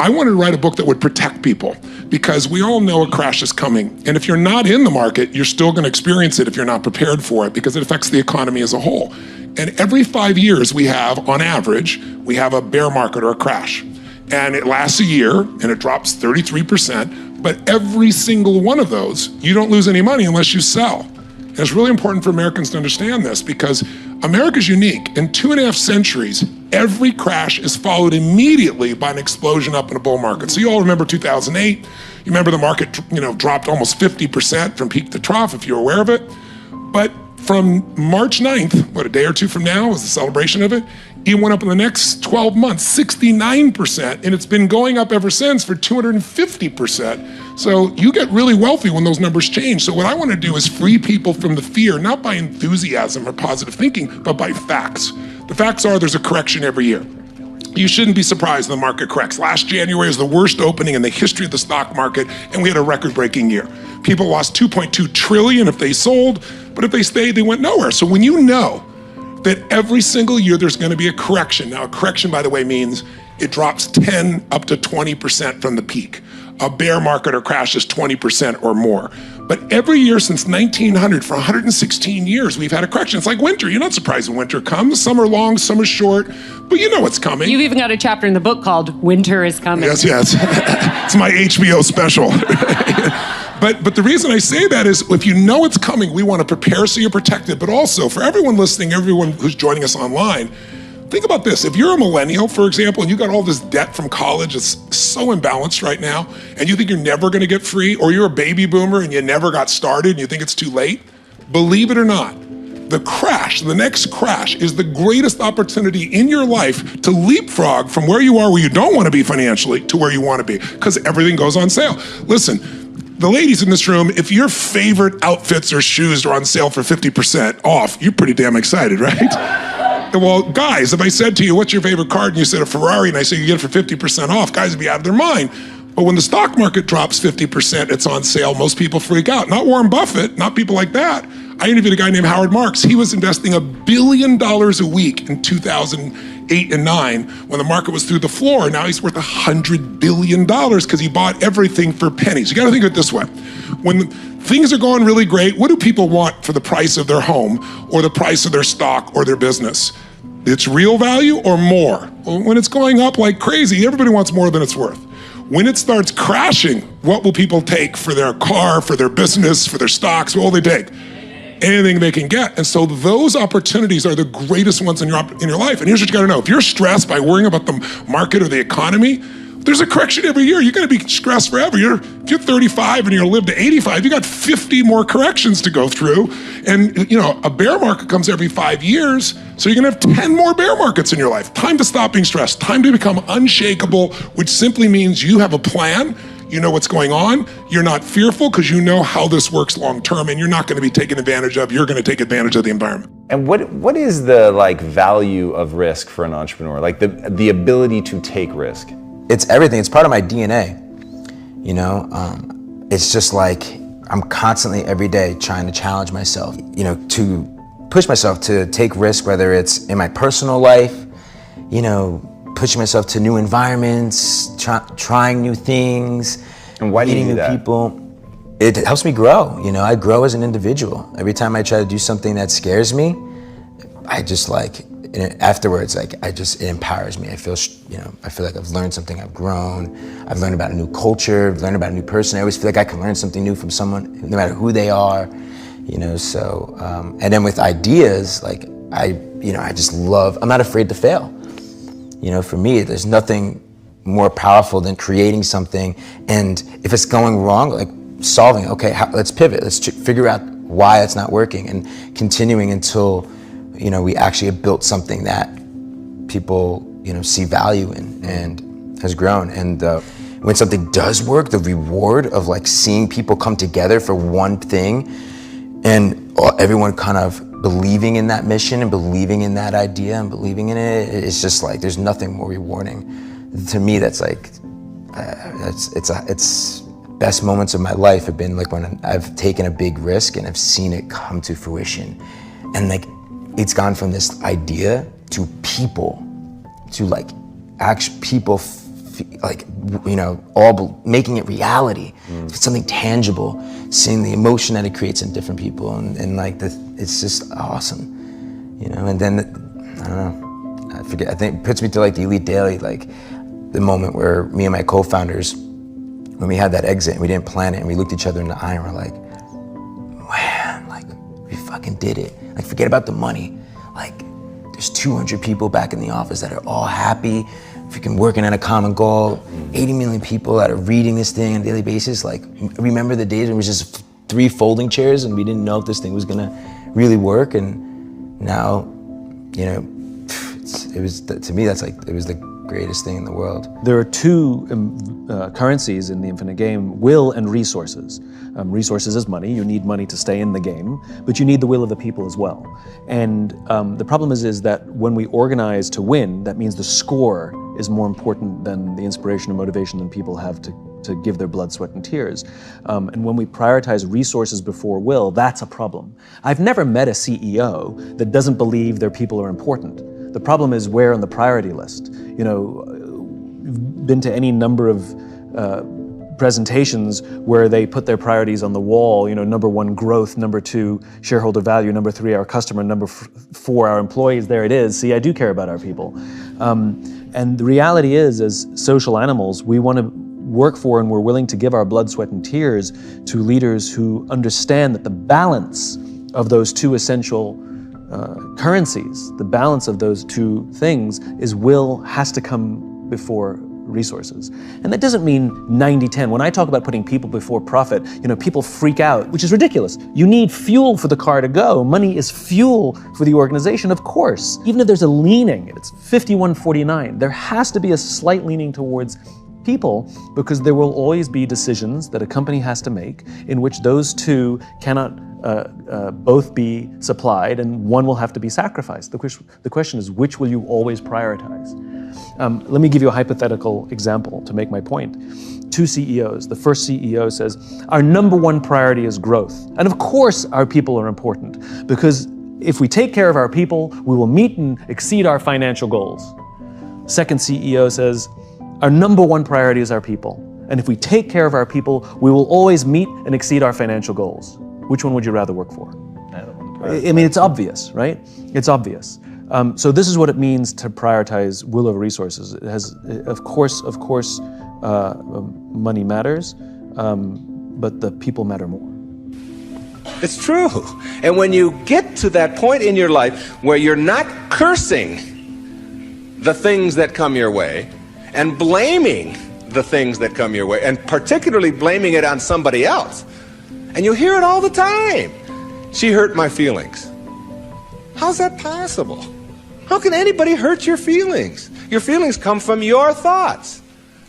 I wanted to write a book that would protect people, because we all know a crash is coming. And if you're not in the market, you're still going to experience it if you're not prepared for it, because it affects the economy as a whole. And every 5 years we have, on average, we have a bear market or a crash. And it lasts a year and it drops 33%, but every single one of those, you don't lose any money unless you sell. And it's really important for Americans to understand this, because America's unique. In 2.5 centuries, every crash is followed immediately by an explosion up in a bull market. So you all remember 2008. You remember the market, dropped almost 50% from peak to trough, if you're aware of it. But from March 9th, a day or two from now was the celebration of it, it went up in the next 12 months, 69%, and it's been going up ever since for 250%. So you get really wealthy when those numbers change. So what I want to do is free people from the fear, not by enthusiasm or positive thinking, but by facts. The facts are there's a correction every year. You shouldn't be surprised when the market corrects. Last January was the worst opening in the history of the stock market, and we had a record-breaking year. People lost $2.2 trillion if they sold, but if they stayed, they went nowhere. So when you know that every single year there's going to be a correction. Now, a correction, by the way, means it drops 10 up to 20% from the peak. A bear market or crash is 20% or more. But every year since 1900, for 116 years, we've had a correction. It's like winter. You're not surprised when winter comes. Some are long, some are short, but you know what's coming. You've even got a chapter in the book called Winter is Coming. Yes. It's my HBO special. But the reason I say that is, if you know it's coming, we want to prepare so you're protected. But also, for everyone listening, everyone who's joining us online, think about this. If you're a millennial, for example, and you got all this debt from college, it's so imbalanced right now, and you think you're never going to get free, or you're a baby boomer and you never got started and you think it's too late, believe it or not, the next crash is the greatest opportunity in your life to leapfrog from where you are, where you don't want to be financially, to where you want to be, because everything goes on sale. Listen, the ladies in this room, if your favorite outfits or shoes are on sale for 50% off, you're pretty damn excited, right? Well, guys, if I said to you, what's your favorite car? And you said a Ferrari, and I said you get it for 50% off, guys would be out of their mind. But when the stock market drops 50%, it's on sale, most people freak out. Not Warren Buffett, not people like that. I interviewed a guy named Howard Marks. He was investing $1 billion a week in 2008 and 9 when the market was through the floor. Now he's worth $100 billion because he bought everything for pennies. You gotta think of it this way. When things are going really great, what do people want for the price of their home or the price of their stock or their business? It's real value or more? Well, when it's going up like crazy, everybody wants more than it's worth. When it starts crashing, what will people take for their car, for their business, for their stocks? What will they take? Anything they can get. And so those opportunities are the greatest ones in your life. And here's what you gotta know. If you're stressed by worrying about the market or the economy, there's a correction every year. You're gonna be stressed forever. If you're 35 and you're gonna live to 85, you got 50 more corrections to go through. And a bear market comes every 5 years, so you're gonna have 10 more bear markets in your life. Time to stop being stressed. Time to become unshakable, which simply means you have a plan. You know what's going on. You're not fearful because you know how this works long term, and you're not going to be taken advantage of. You're going to take advantage of the environment. And what is the value of risk for an entrepreneur? Like the ability to take risk? It's everything. It's part of my DNA. It's just like I'm constantly every day trying to challenge myself, to push myself to take risk, whether it's in my personal life, pushing myself to new environments, trying new things, and why do you do that? Meeting new people. It helps me grow. I grow as an individual. Every time I try to do something that scares me, I just afterwards, it empowers me. I feel like I've learned something, I've grown, I've learned about a new culture, I've learned about a new person. I always feel like I can learn something new from someone, no matter who they are, so, and then with ideas, I just love, I'm not afraid to fail. For me, there's nothing more powerful than creating something, and if it's going wrong, solving, okay, let's pivot, let's figure out why it's not working, and continuing until, we actually have built something that people, see value in and has grown. And when something does work, the reward of seeing people come together for one thing and everyone kind of believing in that mission and believing in that idea and believing in it, it's just there's nothing more rewarding. To me, that's it's best moments of my life have been when I've taken a big risk and I've seen it come to fruition. And it's gone from this idea to people, to people like, you know, making it reality. It's something tangible, seeing the emotion that it creates in different people, and like it's just awesome, you know. And then I don't know, I forget. I think it puts me to like the Elite Daily, like the moment where me and my co-founders, when we had that exit and we didn't plan it, and we looked each other in the eye and we're like, man, like we fucking did it. Like forget about the money. Like there's 200 people back in the office that are all happy, freaking working at a common goal, 80 million people that are reading this thing on a daily basis. Like, remember the days when it was just 3 folding chairs and we didn't know if this thing was gonna really work? And now, you know, to me, that's like, it was the greatest thing in the world. There are 2 currencies in the infinite game: will and resources. Resources is money. You need money to stay in the game, but you need the will of the people as well. And the problem is that when we organize to win, that means the score is more important than the inspiration and motivation that people have to give their blood, sweat, and tears. And when we prioritize resources before will, that's a problem. I've never met a CEO that doesn't believe their people are important. The problem is where on the priority list. You know, you've been to any number of presentations where they put their priorities on the wall. You know, number 1, growth; number 2, shareholder value; number 3, our customer; number 4, our employees. There it is. See, I do care about our people. And the reality is, as social animals, we want to work for and we're willing to give our blood, sweat, and tears to leaders who understand that the balance of those 2 essential currencies, the balance of those 2 things is will has to come before resources. And that doesn't mean 90-10. When I talk about putting people before profit, you know, people freak out, which is ridiculous. You need fuel for the car to go. Money is fuel for the organization, of course. Even if there's a leaning, it's 51-49, there has to be a slight leaning towards people, because there will always be decisions that a company has to make in which those 2 cannot both be supplied, and one will have to be sacrificed. The question is, which will you always prioritize? Let me give you a hypothetical example to make my point. 2 CEOs. The first CEO says, our number 1 priority is growth. And of course our people are important, because if we take care of our people, we will meet and exceed our financial goals. Second CEO says, our number 1 priority is our people. And if we take care of our people, we will always meet and exceed our financial goals. Which one would you rather work for? I mean, it's obvious, right? It's obvious. So this is what it means to prioritize will over resources. It has, of course, money matters, but the people matter more. It's true. And when you get to that point in your life where you're not cursing the things that come your way and blaming the things that come your way, and particularly blaming it on somebody else, and you hear it all the time. She hurt my feelings. How's that possible? How can anybody hurt your feelings? Your feelings come from your thoughts.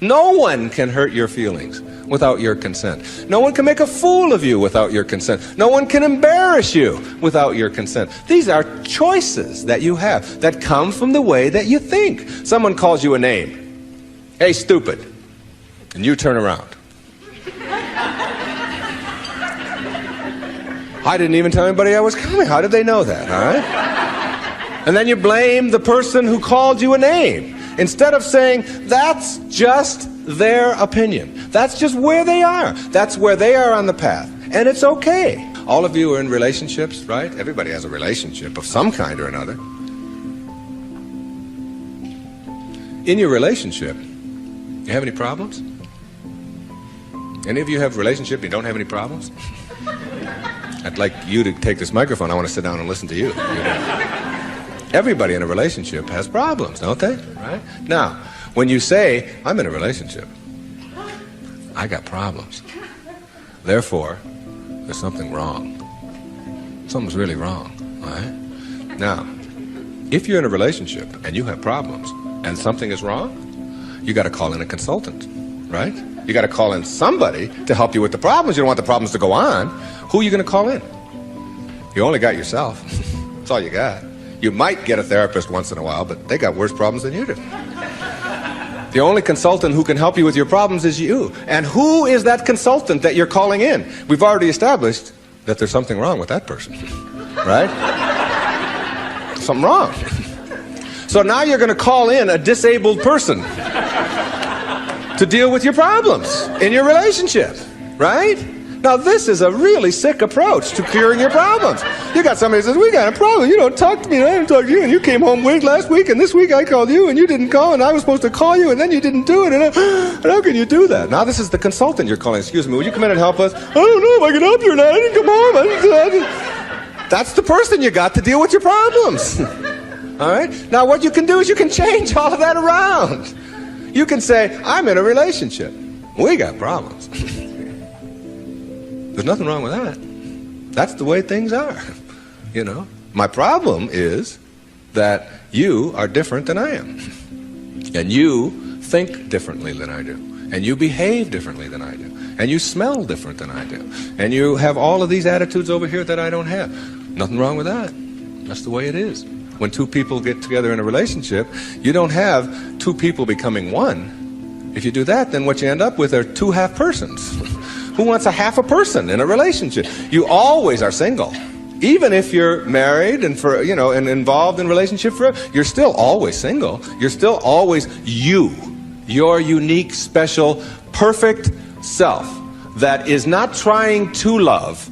No one can hurt your feelings without your consent. No one can make a fool of you without your consent. No one can embarrass you without your consent. These are choices that you have that come from the way that you think. Someone calls you a name. Hey, stupid. And you turn around. I didn't even tell anybody I was coming. How did they know that, all right? And then you blame the person who called you a name, instead of saying, that's just their opinion. That's just where they are. That's where they are on the path. And it's okay. All of you are in relationships, right? Everybody has a relationship of some kind or another. In your relationship, you have any problems? Any of you have a relationship, you don't have any problems? I'd like you to take this microphone. I want to sit down and listen to you. Everybody in a relationship has problems, don't they? Right? Now, when you say, I'm in a relationship, I got problems. Therefore, there's something wrong. Something's really wrong, right? Now, if you're in a relationship and you have problems and something is wrong, you got to call in a consultant, right? You got to call in somebody to help you with the problems. You don't want the problems to go on. Who are you going to call in? You only got yourself. That's all you got. You might get a therapist once in a while, but they got worse problems than you do. The only consultant who can help you with your problems is you. And who is that consultant that you're calling in? We've already established that there's something wrong with that person, right? Something wrong. So now you're going to call in a disabled person to deal with your problems in your relationship, right? Now, this is a really sick approach to curing your problems. You got somebody who says, we got a problem. You don't talk to me, and I didn't talk to you, and you came home late last week, and this week I called you, and you didn't call, and I was supposed to call you, and then you didn't do it, and how can you do that? Now, this is the consultant you're calling. Excuse me, will you come in and help us? I don't know if I can help you or not. I didn't come home. That's the person you got to deal with your problems. All right? Now, what you can do is you can change all of that around. You can say, I'm in a relationship. We got problems. There's nothing wrong with that. That's the way things are. You know, my problem is that you are different than I am. And you think differently than I do. And you behave differently than I do. And you smell different than I do. And you have all of these attitudes over here that I don't have. Nothing wrong with that. That's the way it is. When two people get together in a relationship, you don't have two people becoming one. If you do that, then what you end up with are two half persons. Who wants a half a person in a relationship? You always are single. Even if you're married and and involved in relationship forever, you're still always single. You're still always you. Your unique, special, perfect self that is not trying to love,